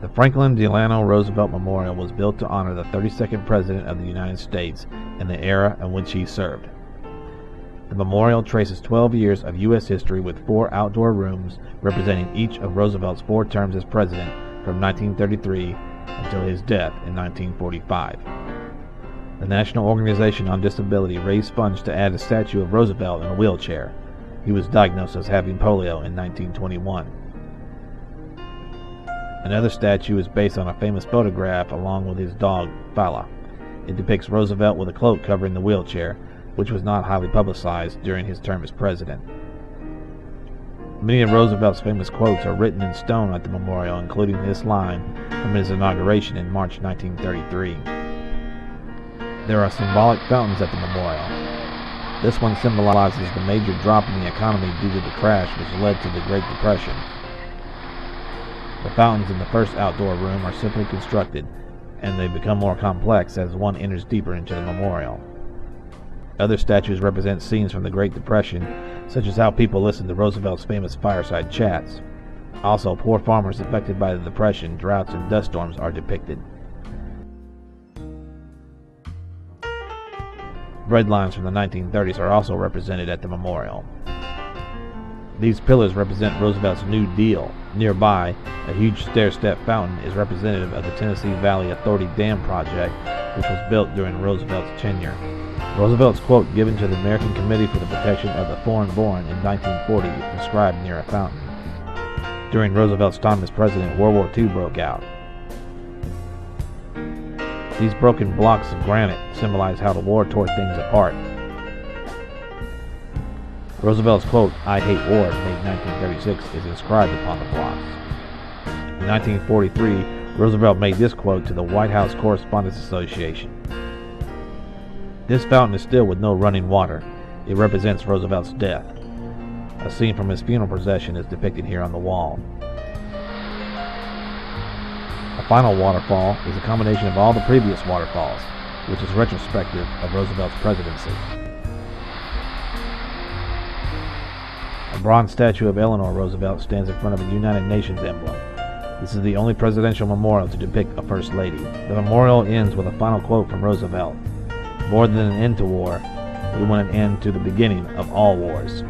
The Franklin Delano Roosevelt Memorial was built to honor the 32nd President of the United States in the era in which he served. The memorial traces 12 years of U.S. history with 4 outdoor rooms representing each of Roosevelt's 4 terms as president from 1933 until his death in 1945. The National Organization on Disability raised funds to add a statue of Roosevelt in a wheelchair. He was diagnosed as having polio in 1921. Another statue is based on a famous photograph along with his dog, Fala. It depicts Roosevelt with a cloak covering the wheelchair, which was not highly publicized during his term as president. Many of Roosevelt's famous quotes are written in stone at the memorial, including this line from his inauguration in March 1933. There are symbolic fountains at the memorial. This one symbolizes the major drop in the economy due to the crash which led to the Great Depression. The fountains in the first outdoor room are simply constructed, and they become more complex as one enters deeper into the memorial. Other statues represent scenes from the Great Depression, such as how people listened to Roosevelt's famous fireside chats. Also, poor farmers affected by the Depression, droughts, and dust storms are depicted. Bread lines from the 1930s are also represented at the memorial. These pillars represent Roosevelt's New Deal. Nearby, a huge stair-step fountain is representative of the Tennessee Valley Authority Dam project, which was built during Roosevelt's tenure. Roosevelt's quote given to the American Committee for the Protection of the Foreign-Born in 1940 is inscribed near a fountain. During Roosevelt's time as president, World War II broke out. These broken blocks of granite symbolize how the war tore things apart. Roosevelt's quote, "I hate war," made 1936, is inscribed upon the blocks. In 1943, Roosevelt made this quote to the White House Correspondents Association. This fountain is still with no running water. It represents Roosevelt's death. A scene from his funeral procession is depicted here on the wall. A final waterfall is a combination of all the previous waterfalls, which is retrospective of Roosevelt's presidency. A bronze statue of Eleanor Roosevelt stands in front of a United Nations emblem. This is the only presidential memorial to depict a First Lady. The memorial ends with a final quote from Roosevelt. "More than an end to war, we want an end to the beginning of all wars."